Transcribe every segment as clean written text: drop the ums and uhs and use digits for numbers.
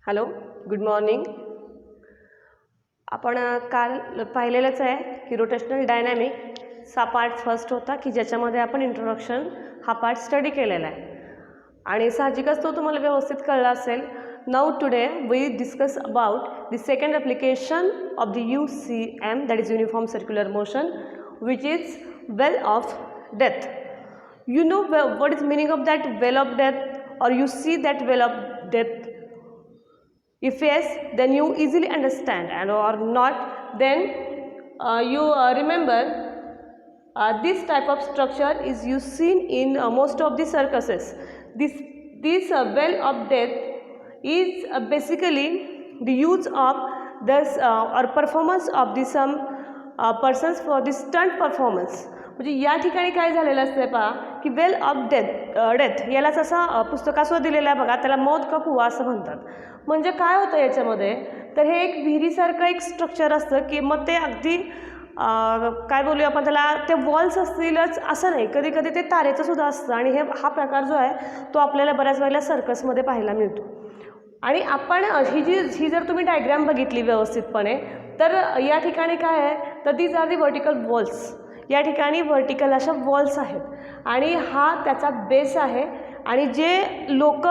Hello, good morning. आपण काल पाहिलेलंच आहे की रोटेशनल डायनॅमिक हा पार्ट फर्स्ट होता की ज्याच्यामध्ये आपण इंट्रोडक्शन हा पार्ट स्टडी केलेला आहे आणि साहजिकच तो तुम्हाला व्यवस्थित कळला असेल. Now today we discuss about the second application of the UCM, that is uniform circular motion, which is well of death. You know what is meaning of that well of death, or you see that well of death? If yes, then you easily understand, and or not, then you remember this type of structure is you seen in most of the circuses. This well of death is basically the use of this or performance of the some persons for the stunt performance. म्हणजे या ठिकाणी काय झालेलं असतं पहा की वेल of death यालाच असा पुस्तकासवर दिलेला आहे बघा, त्याला मौत का कुवा असं म्हणतात. म्हणजे काय होतं याच्यामध्ये, तर हे एक विहिरीसारखं एक स्ट्रक्चर असतं की मग ते अगदी काय बोलूया आपण त्याला, ते वॉल्स असतीलच असं नाही, कधी कधी ते तारेचं सुद्धा असतं. आणि हा प्रकार जो आहे तो आपल्याला बऱ्याच वेळेला सर्कसमध्ये पाहायला मिळतो. आणि आपण ही जर तुम्ही डायग्राम बघितली व्यवस्थितपणे तर या ठिकाणी काय आहे, तर these are the vertical walls. या ठिकाणी वर्टिकल अशा वॉल्स आहेत आणि हा त्याचा बेस आहे. आणि जे लोक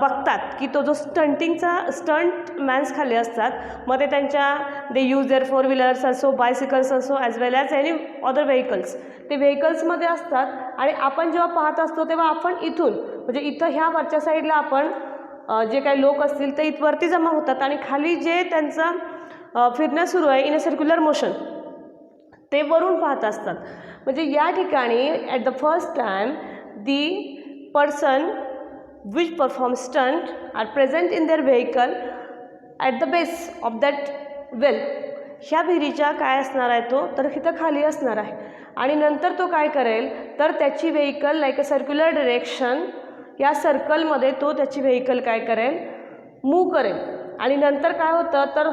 बघतात की तो जो स्टंट मॅन्स खाली असतात, मग ते त्यांच्या दे यूज देअर 4 व्हीलर्स असो, बायसिकल्स असो, ॲज वेल ॲज एनी अदर व्हेकल्स, ते व्हेकल्समध्ये असतात. आणि आपण जेव्हा पाहत असतो तेव्हा आपण इथून म्हणजे इथं ह्या वरच्या साईडला आपण जे काही लोक असतील ते इथवरती जमा होतात आणि खाली जे त्यांचं फिरणं सुरू आहे इन अ सर्क्युलर मोशन ते वरून पाहत असतात. म्हणजे या ठिकाणी at the first time the person which perform stunt are present in their vehicle at the base of that well. ह्या विहिरीच्या काय असणार आहे तो, तर इथं खाली असणार आहे. आणि नंतर तो काय करेल, तर त्याची vehicle like a circular direction या सर्कलमध्ये तो त्याची व्हेकल काय करेल, मूव्ह करेल. आणि नंतर काय होतं, तर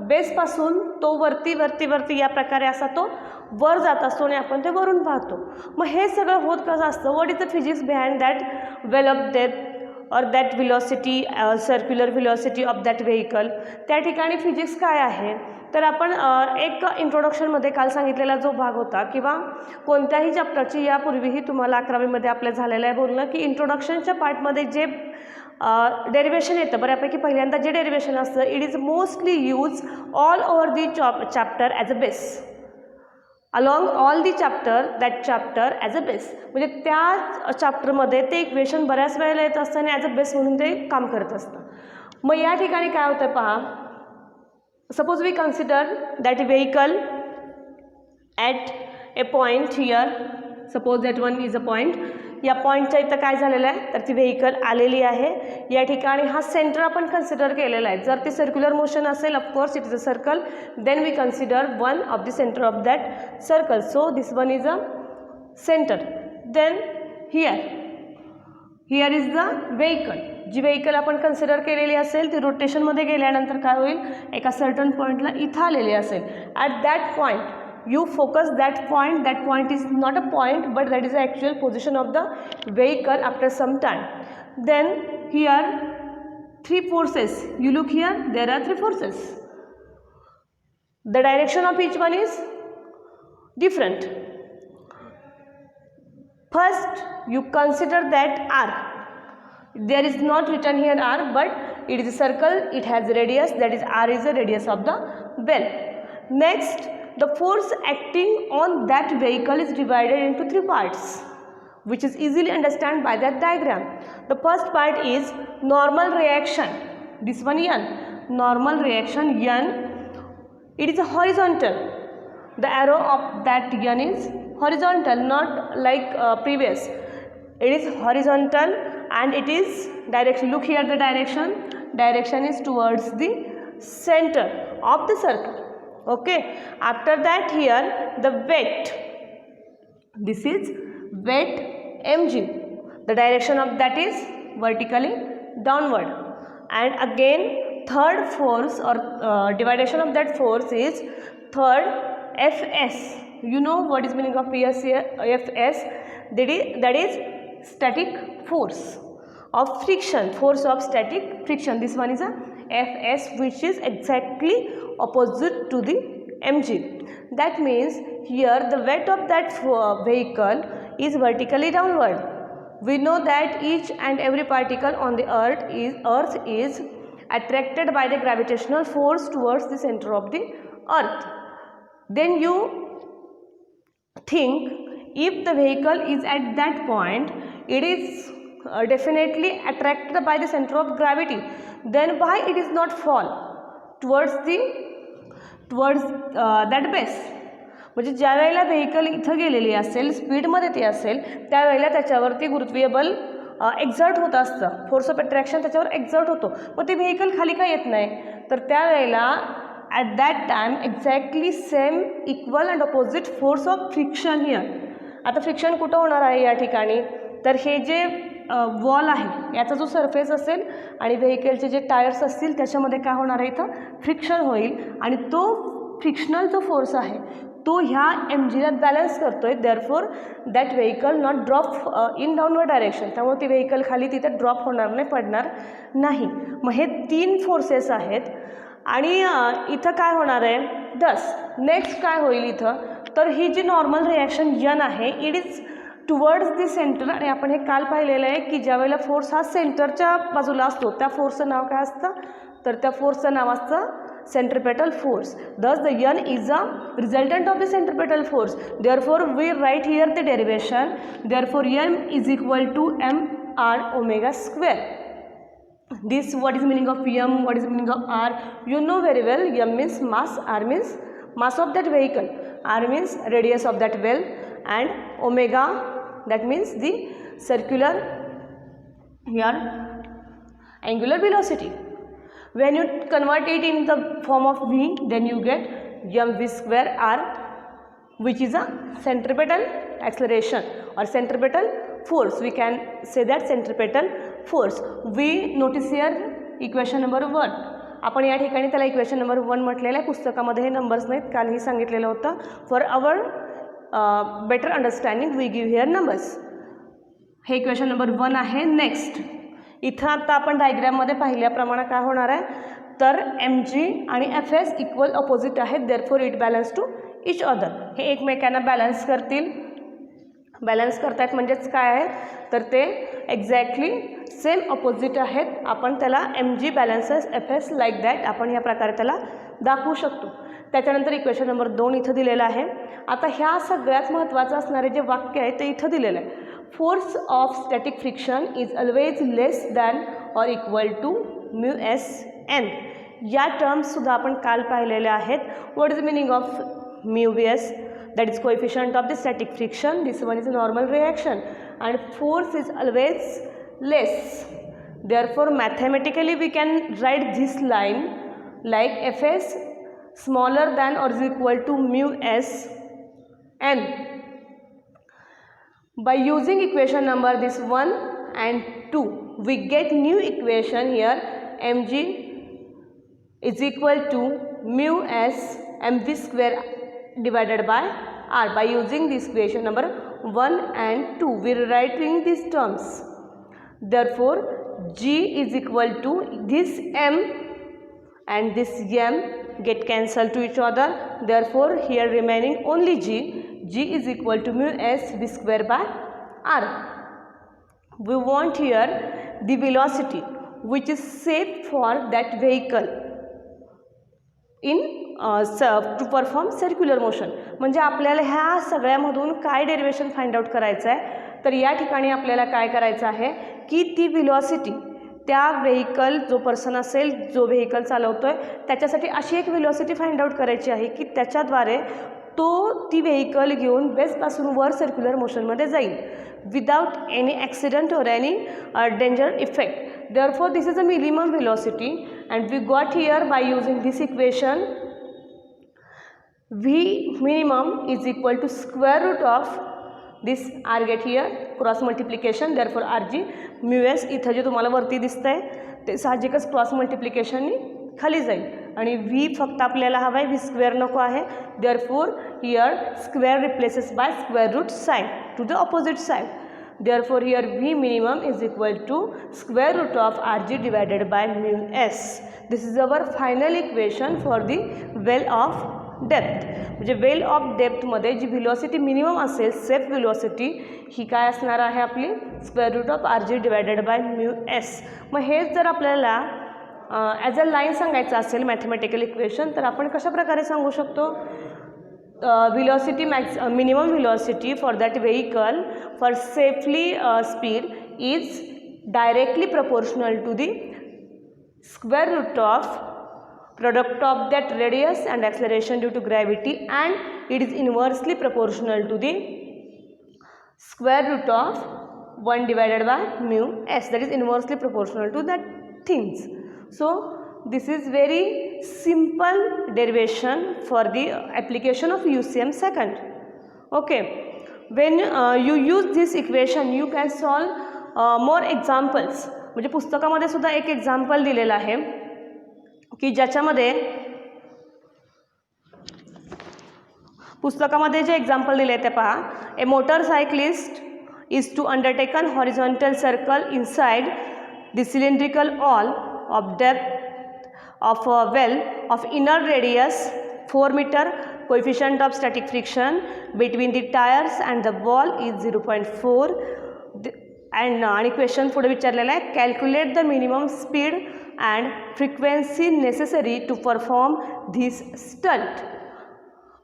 बेसपासून तो वरती या प्रकारे असा तो वर जात असतो आणि आपण ते वरून पाहतो. मग हे सगळं होत कसं असतं, what is the physics behind that well of death और that velocity, circular velocity of that vehicle. त्या ठिकाणी फिजिक्स काय आहे, तर आपण एक इंट्रोडक्शनमध्ये काल सांगितलेला जो भाग होता किंवा कोणत्याही चॅप्टरची यापूर्वीही तुम्हाला 11वीमध्ये आपल्या झालेलं आहे बोलणं की इंट्रोडक्शनच्या पार्टमध्ये जे डेरिवेशन येतं बऱ्यापैकी पहिल्यांदा जे डेरिवेशन असतं, it is mostly use all over the chapter as a base, along all the chapter as a base. म्हणजे त्या चॅप्टरमध्ये ते इक्वेशन बऱ्याच वेळेला येत असतं आणि ॲज अ बेस म्हणून ते काम करत असतं. मग या ठिकाणी काय होतं पहा, suppose we consider that vehicle at a point here, suppose that one is a point. या पॉईंटच्या इथं काय झालेलं आहे, तर ती व्हेकल आलेली आहे. या ठिकाणी हा सेंटर आपण कन्सिडर केलेला आहे. जर ते सर्क्युलर मोशन असेल, of course it is a circle, then we consider one of the centre of that circle. So this one is a centre. Then here is the vehicle. जी व्हेकल आपण consider केलेली असेल ती रोटेशनमध्ये गेल्यानंतर काय होईल, एका सर्टन पॉईंटला इथं आलेली असेल. At that point you focus that point is not a point but that is the actual position of the vehicle after some time. Then here 3 forces, you look here, there are 3 forces. The direction of each one is different. First you consider that R, there is not written here R but it is a circle, it has radius, that is R is the radius of the well. Next, the force acting on that vehicle is divided into 3 parts, which is easily understood by that diagram. The first part is normal reaction. This one N. Normal reaction N. It is a horizontal. The arrow of that N is horizontal, not like previous. It is horizontal and it is direction. Look here, the direction. Direction is towards the center of the circle. Okay, after that here the weight, this is weight mg, the direction of that is vertically downward. And again third force or division of that force is third Fs. You know what is meaning of Fs here? Fs, that is static force of friction, force of static friction. This one is a Fs, which is exactly opposite to the mg. That means here the weight of that vehicle is vertically downward. We know that each and every particle on the earth is attracted by the gravitational force towards the center of the earth. Then you think if the vehicle is at that point, it is definitely attracted by the center of gravity, then why it is not fall towards that base? म्हणजे ज्या वेळेला vehicle इथं गेलेली असेल, स्पीडमध्ये ती असेल, त्यावेळेला त्याच्यावरती गुरुत्वीय बल एक्झर्ट होत असतं, फोर्स ऑफ अट्रॅक्शन त्याच्यावर एक्झर्ट होतो. मग ती व्हेकल खाली का येत नाही? तर त्यावेळेला at that time exactly same equal and opposite force of friction here. आता फ्रिक्शन कुठं होणार आहे या ठिकाणी? तर हे जे वॉल आहे याचा जो सरफेस असेल आणि व्हेकलचे जे टायर्स असतील त्याच्यामध्ये काय होणार आहे? इथं फ्रिक्शन होईल आणि तो फ्रिक्शनल जो फोर्स आहे तो ह्या mgला बॅलन्स करतोय. Therefore that vehicle not drop in downward direction. त्यामुळे ती व्हेकल खाली तिथे ड्रॉप होणार नाही, पडणार नाही. मग हे 3 फोर्सेस आहेत आणि इथं काय होणार आहे? दस नेक्स्ट काय होईल इथं? तर ही जी नॉर्मल रिॲक्शन यन आहे it is towards the centre. आणि आपण हे काल पाहिलेलं आहे की ज्या वेळेला फोर्स हा सेंटरच्या बाजूला असतो त्या फोर्सचं नाव काय असतं? तर त्या फोर्सचं नाव असतं centripetal force. Thus the n is a resultant of the centripetal force. Therefore we write here the derivation. Therefore m is equal to mr omega square. This what is meaning of m, what is meaning of r? You know very well. M means mass, r means mass of that vehicle, r means radius of that well, and omega that means the circular here angular velocity. When you convert it in the form of v, then you get mv square r, which is a centripetal acceleration or centripetal force. We can say that centripetal force. We notice here equation number 1. आपण या ठिकाणी त्याला equation number 1 म्हटलेलं आहे. पुस्तकामध्ये हे numbers नाहीत, कालही सांगितलेलं होतं. For our better understanding we give here numbers. हे इक्वेशन नंबर 1 आहे. नेक्स्ट इथं आता आपण डायग्रॅममध्ये पाहिल्याप्रमाणे काय होणार आहे? तर mg आणि fs इक्वल अपोजिट आहेत. Therefore it balance to each other. हे एकमेकांना बॅलन्स करतील. बॅलन्स करतायत म्हणजेच काय आहे? तर ते एक्झॅक्टली सेम अपोजिट आहेत. आपण त्याला mg balances fs like that आपण या प्रकारे त्याला दाखवू शकतो. त्याच्यानंतर इक्वेशन नंबर 2 इथं दिलेलं आहे. आता ह्या सगळ्यात महत्त्वाचं असणारे जे वाक्य आहे ते इथं दिलेलं आहे. Force of static friction is always less than or equal to mu s n. या टर्म्स सुद्धा आपण काल पाहिलेल्या आहेत. What is the meaning of mu s? That is coefficient of the static friction. This one is a normal reaction and force is always less. Therefore mathematically we can write this line like Fs smaller than or is equal to mu s n. By using equation number this 1 and 2, we get new equation here. Mg is equal to mu s mv square divided by r. By using this equation number 1 and 2, we are writing these terms. Therefore, g is equal to this m and this m get cancelled to each other. Therefore, here remaining only g. G is equal to mu s v square by r. We want here the velocity which is safe for that vehicle in to perform circular motion. म्हणजे आपल्याला ह्या सगळ्यामधून काय derivation find out करायचं आहे? तर या ठिकाणी आपल्याला काय करायचं आहे की ती व्हेलॉसिटी त्या व्हेकल जो पर्सन असेल जो व्हेकल चालवतोय त्याच्यासाठी अशी एक व्हेलॉसिटी फाइंड आउट करायची आहे की त्याच्याद्वारे तो ती व्हेकल घेऊन बेसपासून वर सर्क्युलर मोशनमध्ये जाईल विदाउट एनी ॲक्सिडेंट और any danger effect. Therefore this is a minimum velocity and we got here by using this equation v minimum is equal to square root of this r get here cross multiplication. Therefore rg mu s इथं जे तुम्हाला वरती दिसतंय ते साहजिकच cross मल्टिप्लिकेशननी खाली जाईल आणि v फक्त आपल्याला हवा आहे, v स्क्वेअर नको आहे. Therefore here square replaces by square root side to the opposite side. Therefore here V minimum is equal to square root of Rg divided by mu s. This is our final equation for the well of depth. म्हणजे well of डेप्थमध्ये जी velocity minimum असेल safe velocity ही काय असणार आहे आपली square root of Rg divided by mu S. मग हेच जर आपल्याला ॲज अ लाईन सांगायचं असेल मॅथमॅटिकल इक्वेशन तर आपण कशा प्रकारे सांगू शकतो velocity minimum velocity for that vehicle for safely speed is directly proportional to the square root of product of that radius and acceleration due to gravity, and it is inversely proportional to the square root of 1 divided by mu s, that is inversely proportional to that things. So this is very simple derivation for the application of UCM second. Okay, when you use this equation you can solve more examples. म्हणजे पुस्तकामध्ये सुद्धा एक example दिलेलं आहे की ज्याच्यामध्ये पुस्तकामध्ये जे एक्झाम्पल दिले ते पहा. A motorcyclist is to undertaken horizontal circle inside the cylindrical all of depth of a well of inner radius 4 meter, coefficient of static friction between the tires and the wall is 0.4, and आणि question पुढे विचारलेला आहे calculate the minimum speed and frequency necessary to perform this stunt.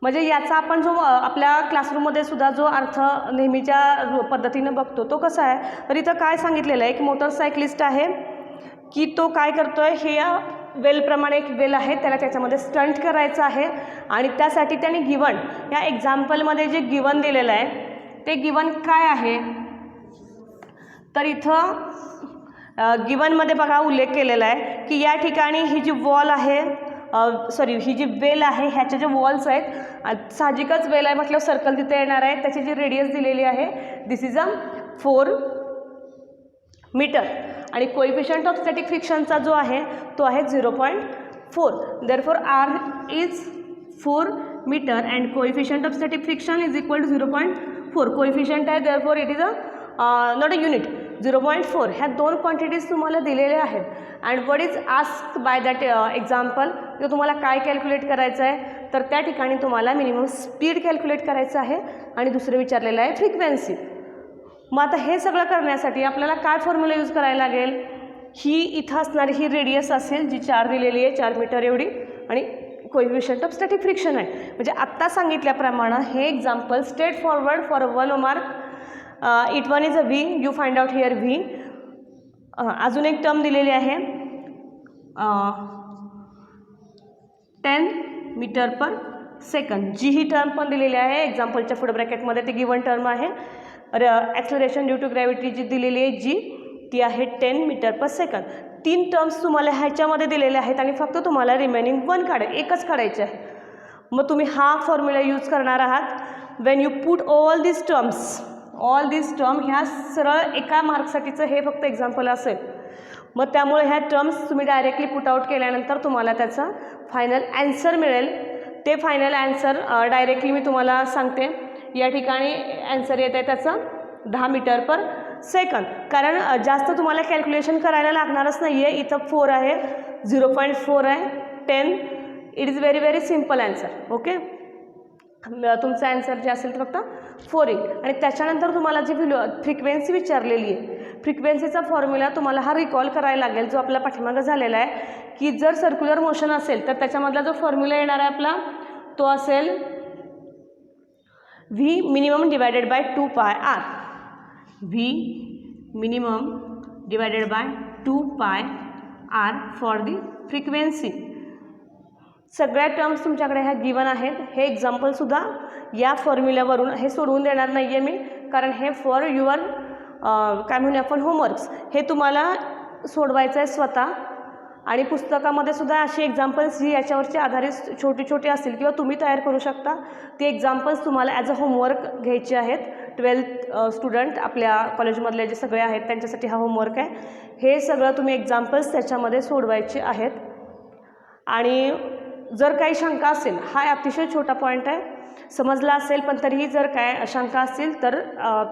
म्हणजे याचा आपण जो आपल्या क्लासरूममध्ये सुद्धा जो अर्थ नेहमीच्या पद्धतीनं बघतो तो कसा आहे तर इथं काय सांगितलेलं आहे की मोटरसायक्लिस्ट आहे की तो काय करतो आहे हे या वेलप्रमाणे एक वेल आहे त्याला त्याच्यामध्ये स्टंट करायचं आहे आणि त्यासाठी त्याने गिवन या एक्झाम्पलमध्ये जे गिवन दिलेलं आहे ते गिवन काय आहे तर इथं गिवनमध्ये बघा उल्लेख केलेला आहे की या ठिकाणी ही जी वॉल आहे ही जी वेल आहे ह्याच्या ज्या वॉल्स आहेत साहजिकच वेल आहे म्हटलं सर्कल तिथे येणार आहे त्याची जी रेडियस दिलेली आहे दिस इज अ 4 मीटर आणि कोएफिशियंट ऑफ स्टॅटिक फ्रिक्शनचा जो आहे तो आहे 0.4. Therefore r is 4 metre and coefficient of static friction is equal to 0.4. Coefficient आहे therefore it is not a unit 0.4. ह्या दोन क्वांटिटीज तुम्हाला दिलेल्या आहेत and what is ask by that example तर तुम्हाला काय कॅल्क्युलेट करायचं आहे तर त्या ठिकाणी तुम्हाला मिनिमम स्पीड कॅल्क्युलेट करायचं आहे आणि दुसरं विचारलेलं आहे फ्रिक्वेन्सी. मग आता हे सगळं करण्यासाठी आपल्याला काय फॉर्म्युला यूज करायला लागेल ही इथं असणारी ही रेडियस असेल जी 4 दिलेली आहे 4 मीटर एवढी आणि कोएफिशियंट ऑफ स्टॅटिक फ्रिक्शन आहे. म्हणजे आत्ता सांगितल्याप्रमाणे हे example straight forward for 1 mark it one is a V you find out here V. अजून एक टर्म दिलेली आहे 10 मीटर पर सेकंड जी ही टर्म पण दिलेली आहे एक्झाम्पलच्या पुढे ब्रॅकेटमध्ये ती गिवन टर्म आहे. ॲक्सलरेशन ड्यू टू ग्रॅव्हिटी जी दिलेली आहे जी ती आहे 10 मीटर पर सेकंड. 3 टर्म्स तुम्हाला ह्याच्यामध्ये दिलेले आहेत आणि फक्त तुम्हाला रिमेनिंग एकच काढायचे आहे. मग तुम्ही हा फॉर्म्युला यूज करणार आहात Wien you put all this term ह्या सरळ एका मार्कसाठीचं हे फक्त एक्झाम्पल असेल. मग त्यामुळे ह्या टर्म्स तुम्ही डायरेक्टली पुट आउट केल्यानंतर तुम्हाला त्याचा फायनल ॲन्सर मिळेल. ते फायनल ॲन्सर डायरेक्टली मी तुम्हाला सांगते. या ठिकाणी ॲन्सर येत आहे त्याचं 10 मीटर पर सेकंड. कारण जास्त तुम्हाला कॅल्क्युलेशन करायला लागणारच नाही आहे. इथं 4 आहे 0.4 आहे 10. It is very simple answer. Okay तुमचं ॲन्सर जे असेल तर फक्त 4 येईल. आणि त्याच्यानंतर तुम्हाला जी फ्रिक्वेन्सी विचारलेली आहे फ्रिक्वेन्सीचा फॉर्म्युला तुम्हाला हा रिकॉल करायला लागेल जो आपला पाठीमागं झालेला आहे की जर सर्क्युलर मोशन असेल तर त्याच्यामधला जो फॉर्म्युला येणार आहे आपला तो असेल V minimum divided by 2 pi r. V minimum divided by 2 pi r for the frequency. सगळ्या टर्म्स तुमच्याकडे ह्या गिवन आहेत. हे एक्झाम्पलसुद्धा या फॉर्म्युल्यावरून हे सोडवून देणार नाही आहे मी कारण हे फॉर युअर काय म्हणूया आपण होमवर्क्स हे तुम्हाला सोडवायचं आहे स्वतः. आणि पुस्तकामध्ये सुद्धा अशी एक्झाम्पल्स जी याच्यावरची आधारित छोटी असतील किंवा तुम्ही तयार करू शकता ती एक्झाम्पल्स तुम्हाला ॲज अ होमवर्क घ्यायचे आहेत. 12th स्टुडंट आपल्या कॉलेजमधले जे सगळे आहेत त्यांच्यासाठी हा होमवर्क आहे. हे सगळं तुम्ही एक्झाम्पल्स त्याच्यामध्ये सोडवायचे आहेत. आणि जर काही शंका असेल हा अतिशय छोटा पॉईंट आहे समजला असेल पण तरीही जर काय शंका असतील तर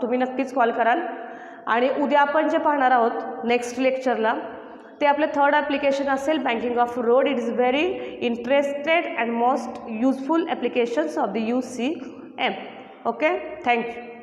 तुम्ही नक्कीच कॉल कराल. आणि उद्या आपण जे पाहणार आहोत नेक्स्ट लेक्चरला ते आपले थर्ड ॲप्लिकेशन असेल banking of road. It is very interested and most useful applications of the UCM. Okay, thank you.